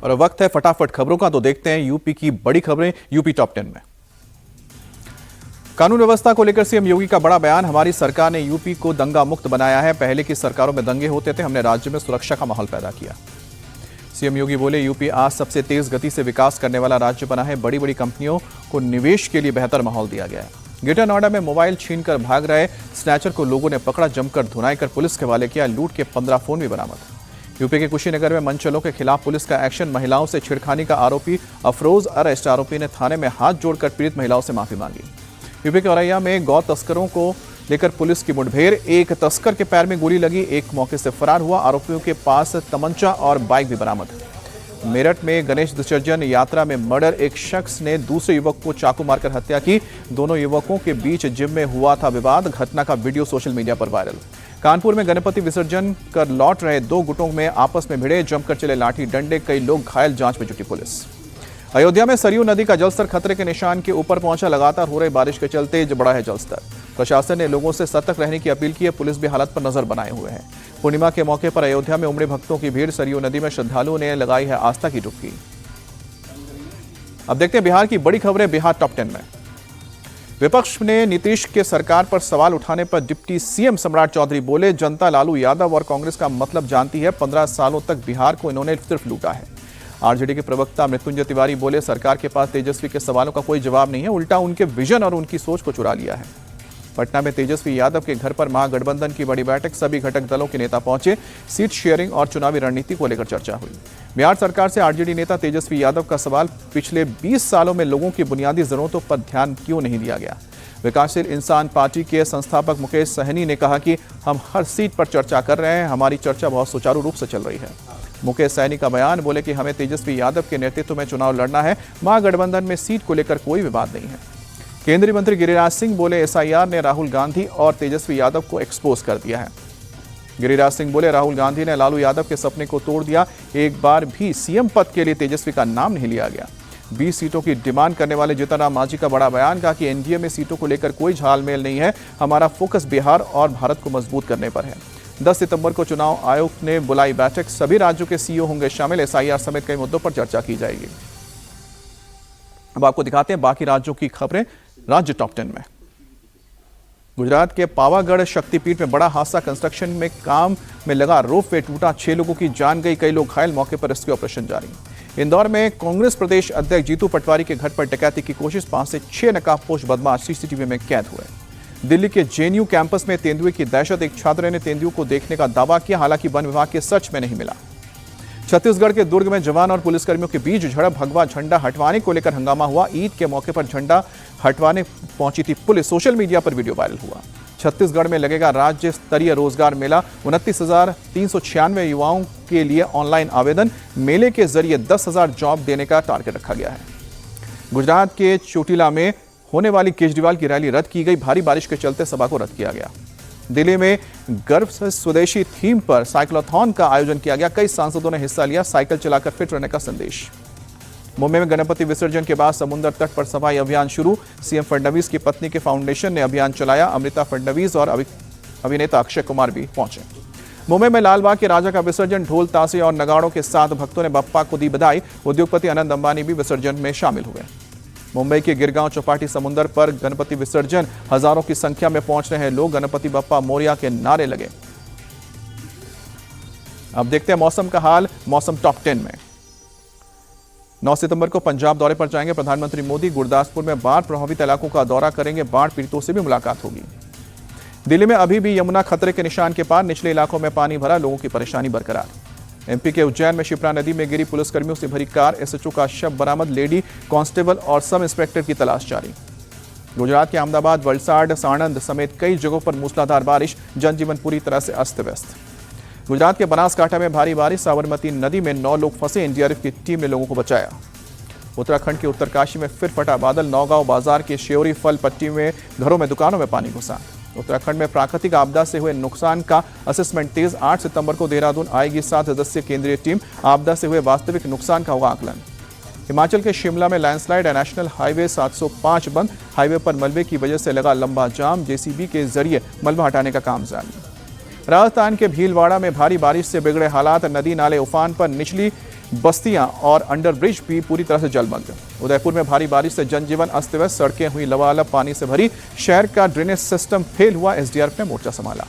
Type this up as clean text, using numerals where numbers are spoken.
और वक्त है फटाफट खबरों का, तो देखते हैं यूपी की बड़ी खबरें यूपी टॉप 10 में। कानून व्यवस्था को लेकर सीएम योगी का बड़ा बयान। हमारी सरकार ने यूपी को दंगा मुक्त बनाया है। पहले की सरकारों में दंगे होते थे, हमने राज्य में सुरक्षा का माहौल पैदा किया। सीएम योगी बोले, यूपी आज सबसे तेज गति से विकास करने वाला राज्य बना है। बड़ी बड़ी कंपनियों को निवेश के लिए बेहतर माहौल दिया गया है। ग्रेटर नोएडा में मोबाइल छीनकर भाग रहे स्नैचर को लोगों ने पकड़ा, जमकर धुनाई कर पुलिस के हवाले किया। लूट के 15 फोन भी बरामद। यूपी के कुशीनगर में मनचलों के खिलाफ पुलिस का एक्शन। महिलाओं से छेड़खानी का आरोपी अफरोज अरेस्ट। आरोपी ने थाने में हाथ जोड़कर पीड़ित महिलाओं से माफी मांगी। यूपी के औरैया में गौ तस्करों को लेकर पुलिस की मुठभेड़। एक तस्कर के पैर में गोली लगी, एक मौके से फरार हुआ। आरोपियों के पास तमंचा और बाइक भी बरामद। मेरठ में गणेश विसर्जन यात्रा में मर्डर। एक शख्स ने दूसरे युवक को चाकू मारकर हत्या की। दोनों युवकों के बीच जिम में हुआ था विवाद। घटना का वीडियो सोशल मीडिया पर वायरल। कानपुर में गणपति विसर्जन कर लौट रहे दो गुटों में आपस में भिड़े, जमकर चले लाठी डंडे। कई लोग घायल, जांच में जुटी पुलिस। अयोध्या में सरयू नदी का जलस्तर खतरे के निशान के ऊपर पहुंचा। लगातार हो रही बारिश के चलते बढ़ा है जलस्तर। प्रशासन ने लोगों से सतर्क रहने की अपील की है। पुलिस भी हालत पर नजर बनाए हुए है। पूर्णिमा के मौके पर अयोध्या में उमड़े भक्तों की भीड़। सरयू नदी में श्रद्धालुओं ने लगाई है आस्था की डुबकी। अब देखते हैं बिहार की बड़ी खबरें बिहार टॉप 10 में। विपक्ष ने नीतीश के सरकार पर सवाल उठाने पर डिप्टी सीएम सम्राट चौधरी बोले, जनता लालू यादव और कांग्रेस का मतलब जानती है। 15 सालों तक बिहार को इन्होंने सिर्फ लूटा है। आरजेडी के प्रवक्ता मृत्युंजय तिवारी बोले, सरकार के पास तेजस्वी के सवालों का कोई जवाब नहीं है, उल्टा उनके विजन और उनकी सोच को चुरा लिया है। पटना में तेजस्वी यादव के घर पर महागठबंधन की बड़ी बैठक। सभी घटक दलों के नेता पहुंचे। सीट शेयरिंग और चुनावी रणनीति को लेकर चर्चा हुई। बिहार सरकार से आरजेडी नेता तेजस्वी यादव का सवाल, पिछले 20 सालों में लोगों की बुनियादी जरूरतों पर ध्यान क्यों नहीं दिया गया। विकासशील इंसान पार्टी के संस्थापक मुकेश सहनी ने कहा कि हम हर सीट पर चर्चा कर रहे हैं, हमारी चर्चा बहुत सुचारू रूप से चल रही है। मुकेश सहनी का बयान, बोले कि हमें तेजस्वी यादव के नेतृत्व में चुनाव लड़ना है। महागठबंधन में सीट को लेकर कोई विवाद नहीं है। केंद्रीय मंत्री गिरिराज सिंह बोले, एसआईआर ने राहुल गांधी और तेजस्वी यादव को एक्सपोज कर दिया है। गिरिराज सिंह बोले, राहुल गांधी ने लालू यादव के सपने को तोड़ दिया। एक बार भी सीएम पद के लिए तेजस्वी का नाम नहीं लिया गया। 20 सीटों की डिमांड करने वाले जीतन राम मांझी का बड़ा बयान। कहा कि एनडीए में सीटों को लेकर कोई झालमेल नहीं है, हमारा फोकस बिहार और भारत को मजबूत करने पर है। 10 सितंबर को चुनाव आयोग ने बुलाई बैठक। सभी राज्यों के सीईओ होंगे शामिल। एसआईआर समेत कई मुद्दों पर चर्चा की जाएगी। अब आपको दिखाते हैं बाकी राज्यों की खबरें राज्य टॉप 10 में। गुजरात के पावागढ़ शक्तिपीठ में बड़ा हादसा। कंस्ट्रक्शन में काम में लगा रोपवे टूटा। 6 लोगों की जान गई, कई लोग घायल। मौके पर रेस्क्यू ऑपरेशन जारी। इंदौर में कांग्रेस प्रदेश अध्यक्ष जीतू पटवारी के घर पर डकैती की कोशिश। 5 से 6 नकाबपोश बदमाश सीसीटीवी में कैद हुए। दिल्ली के जेएनयू कैंपस में तेंदुए की दहशत। एक छात्र ने तेंदुए को देखने का दावा किया, हालांकि वन विभाग के सर्च में नहीं मिला। छत्तीसगढ़ के दुर्ग में जवान और पुलिसकर्मियों के बीच झड़प। भगवा झंडा हटवाने को लेकर हंगामा हुआ। ईद के मौके पर झंडा हटवाने पहुंची थी पुलिस। सोशल मीडिया पर वीडियो वायरल हुआ। छत्तीसगढ़ में लगेगा राज्य स्तरीय रोजगार मेला। 29,396 युवाओं के लिए ऑनलाइन आवेदन। मेले के जरिए 10,000 जॉब देने का टारगेट रखा गया है। गुजरात के चोटिला में होने वाली केजरीवाल की रैली रद्द की गई। भारी बारिश के चलते सभा को रद्द किया गया। दिल्ली में गर्व से स्वदेशी थीम पर साइक्लोथॉन का आयोजन किया गया। कई सांसदों ने हिस्सा लिया। साइकिल चलाकर फिट रहने का संदेश। मुंबई में गणपति विसर्जन के बाद समुद्र तट पर सफाई अभियान शुरू। सीएम फडणवीस की पत्नी के फाउंडेशन ने अभियान चलाया। अमृता फडणवीस और अभिनेता अक्षय कुमार भी पहुंचे। मुंबई में लालबाग के राजा का विसर्जन ढोल ताशे और नगाड़ों के साथ भक्तों ने बप्पा को दी बधाई। उद्योगपति अनंत अंबानी भी विसर्जन में शामिल हुए। मुंबई के गिरगांव चौपाटी समुद्र पर गणपति विसर्जन। हजारों की संख्या में पहुंच रहे हैं लोग। गणपति बप्पा मोरिया के नारे लगे। अब देखते हैं मौसम का हाल। मौसम टॉप 10 में 9 सितंबर को पंजाब दौरे पर जाएंगे प्रधानमंत्री मोदी। गुरदासपुर में बाढ़ प्रभावित इलाकों का दौरा करेंगे। बाढ़ पीड़ितों से भी मुलाकात होगी। दिल्ली में अभी भी यमुना खतरे के निशान के पार। निचले इलाकों में पानी भरा, लोगों की परेशानी बरकरार। एमपी के उज्जैन में शिप्रा नदी में गिरी पुलिसकर्मियों से भरी कार। एसएचओ का शव बरामद। लेडी कांस्टेबल और सब इंस्पेक्टर की तलाश जारी। गुजरात के अहमदाबाद, वलसाड, साणंद समेत कई जगहों पर मूसलाधार बारिश। जनजीवन पूरी तरह से अस्त व्यस्त। गुजरात के बनासकांठा में भारी बारिश। साबरमती नदी में 9 लोग फंसे। एनडीआरएफ की टीम ने लोगों को बचाया। उत्तराखंड के उत्तरकाशी में फिर फटा बादल। नौगांव बाजार के शेवरी फल पट्टी में घरों में दुकानों में पानी घुसा। उत्तराखंड में प्राकृतिक आपदा से हुए नुकसान का असेसमेंट तेज। 8 सितंबर को देहरादून आएगी 7 सदस्यीय केंद्रीय टीम। आपदा से हुए वास्तविक नुकसान का होगा आकलन। हिमाचल के शिमला में लैंडस्लाइड। नेशनल हाईवे 705 बंद। हाईवे पर मलबे की वजह से लगा लंबा जाम। जेसीबी के जरिए मलबा हटाने का काम जारी। राजस्थान के भीलवाड़ा में भारी बारिश से बिगड़े हालात। नदी नाले उफान पर। निचली बस्तियां और अंडरब्रिज भी पूरी तरह से जलमग्न। उदयपुर में भारी बारिश से जनजीवन अस्त व्यस्त, सड़कें हुई लबालब पानी से भरी, शहर का ड्रेनेज सिस्टम फेल हुआ, एसडीआरएफ ने मोर्चा संभाला।